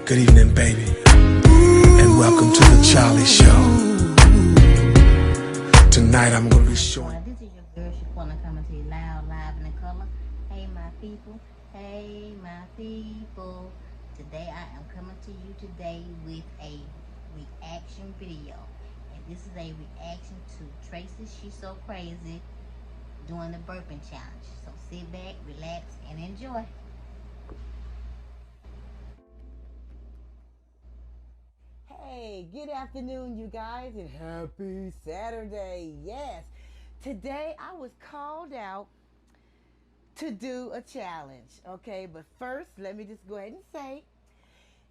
Good evening, baby, and welcome to the Charlie Show. Tonight I'm going to be showing. This is your girl Shaquena coming to you loud, live, and in color. Hey, my people. Hey, my people. Today I am coming to you today with a reaction video. And this is a reaction to Tracy, She's So Crazy, doing the burping challenge. So sit back, relax, and enjoy. Hey, good afternoon, you guys, and happy Saturday. Yes, today I was called out to do a challenge, okay? But first, let me just go ahead and say,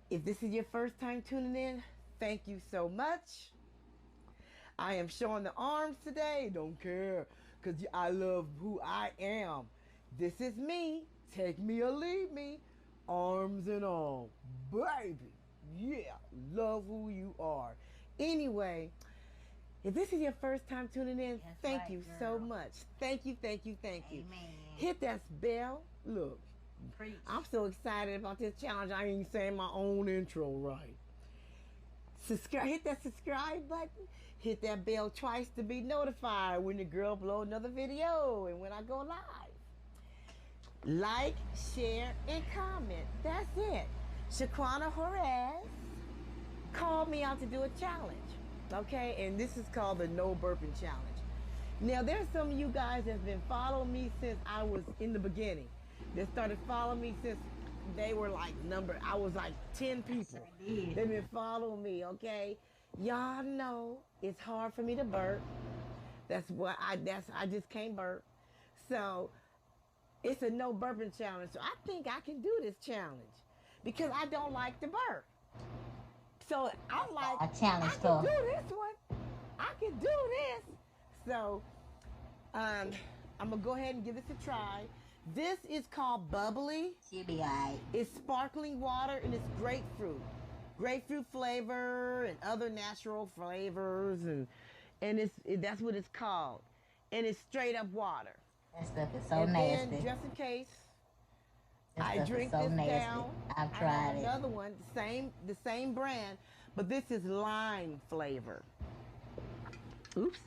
if this is your first time tuning in, thank you so much. I am showing the arms today, don't care, because I love who I am. This is me, take me or leave me, arms and all, baby. Yeah, love who you are. Anyway, if this is your first time tuning in, thank you so much. Thank you, thank you, thank you. Hit that bell. Look, I'm so excited about this challenge. I ain't saying my own intro right. Subscribe, hit that subscribe button. Hit that bell twice to be notified when the girl blow another video and when I go live. Like, share, and comment. That's it. ShaquenaHorace called me out to do a challenge, okay? And this is called the No Burping Challenge. Now, there's some of you guys that's been following me since I was in the beginning. They started following me since they were like I was like 10 people. They've been following me, okay? Y'all know it's hard for me to burp. That's what I just can't burp. So it's a no burping challenge. So I think I can do this challenge because I don't like to burp. So I'm like, a challenge I can do this one. I can do this. So I'm gonna go ahead and give this a try. This is called bubbly. She'll be alright. It's sparkling water and it's grapefruit. Grapefruit flavor and other natural flavors and that's what it's called. And it's straight up water. That stuff is so and nasty. Then, just in case, I drink so this nasty. down. I've tried it. Another one, the same brand, but this is lime flavor. Oops,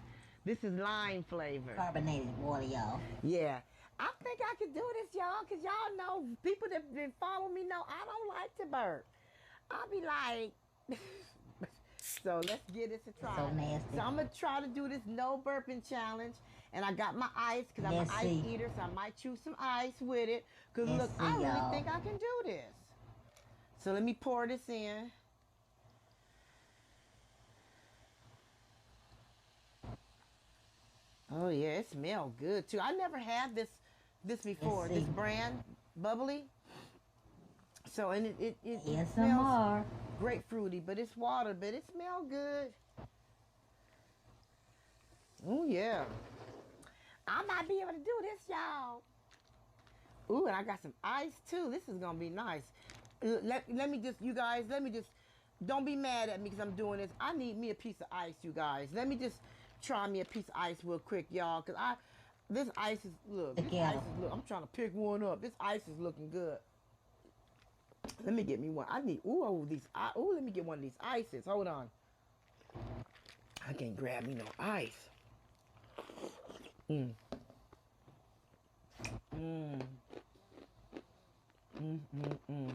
this is lime flavor. Carbonated water, y'all. Yeah, I think I can do this, y'all, because y'all know, people that been following me know I don't like to burp. I'll be like, so let's give this a try. So nasty. So I'm going to try to do this no burping challenge. And I got my ice because I'm an ice eater, so I might choose some ice with it. Because look, I really think I can do this. So let me pour this in. Oh yeah, it smells good too. I never had this before. This brand, bubbly. So and it smells grapefruity, but it's water, but it smells good. Oh yeah. I might be able to do this, y'all. Ooh, and I got some ice too. This is gonna be nice. Let me just, you guys, don't be mad at me because I'm doing this. I need me a piece of ice, you guys. Let me just try me a piece of ice real quick, y'all, because this ice is, look, I'm trying to pick one up. This ice is looking good. Let me get me one. I need, let me get one of these ices. Hold on. I can't grab me no ice. Mm. Mm. Mm, mm, mm.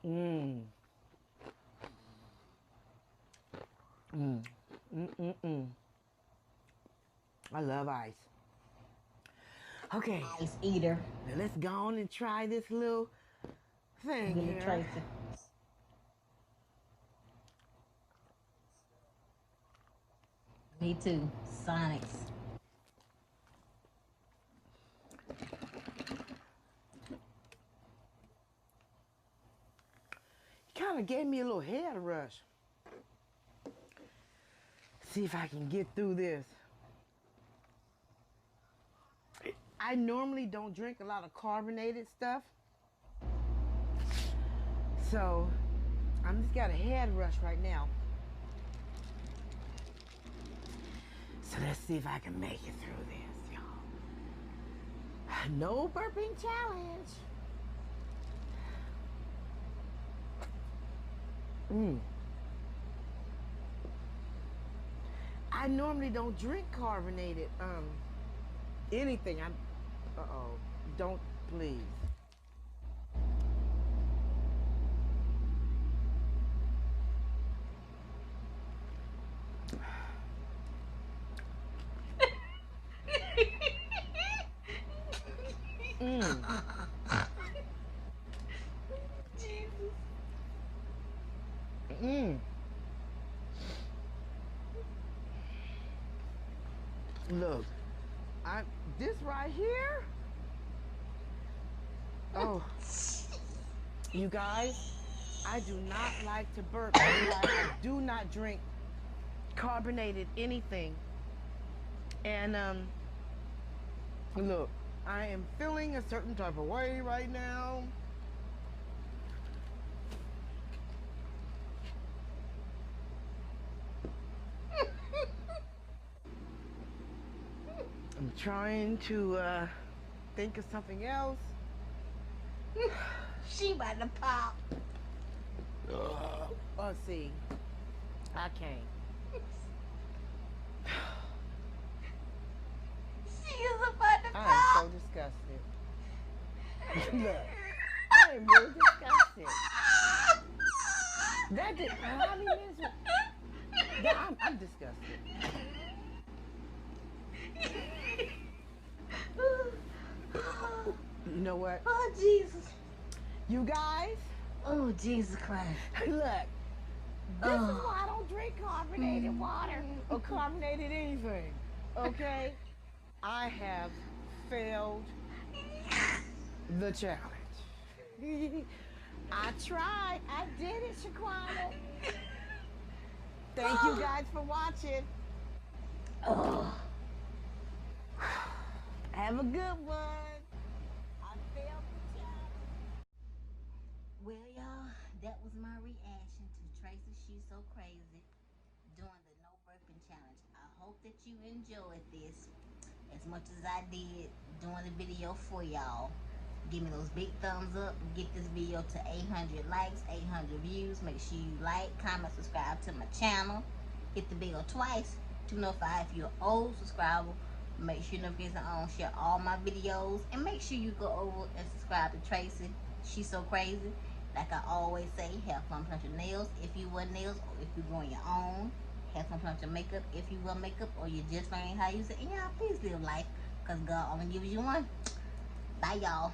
Mm. Mm. Mm, mm, mm. I love ice. Okay. Ice eater. Now let's go on and try this little thing here. Tracy. Me too. Sonics. Kind of gave me a little head rush. See if I can get through this. I normally don't drink a lot of carbonated stuff. So I'm just got a head rush right now. So let's see if I can make it through this, y'all. No burping challenge. Mm. I normally don't drink carbonated anything. Uh-oh. Don't, please. Mm. Mm. Look, this right here. Oh, you guys, I do not like to burp. I do not drink carbonated anything. And look, I am feeling a certain type of way right now. I'm trying to think of something else. She about to pop. Oh, see, I can't. She is about to I am pop. so disgusted. Look, I am really disgusted. That did how many minutes? I'm disgusted. You know what? Oh, Jesus. You guys, Oh, Jesus Christ. look, this is why I don't drink carbonated water or carbonated anything. Okay? I have failed the challenge. I tried. I did it, Shaquena. Thank you guys for watching. Oh. Have a good one. I failed the challenge. Well, y'all, that was my reaction to Tracy She's So Crazy doing the no burping challenge. I hope that you enjoyed this as much as I did doing the video for y'all. Give me those big thumbs up. Get this video to 800 likes, 800 views. Make sure you like, comment, subscribe to my channel. Hit the bell twice to notify if you're an old subscriber. Make sure notifications are on. Share all my videos. And make sure you go over and subscribe to Tracy She's So Crazy. Like I always say, have fun with your nails if you want nails, or if you're growing your own. Have fun with your makeup if you want makeup, or you're just learning how to use it. And y'all, please live life, because God only gives you one. Bye, y'all.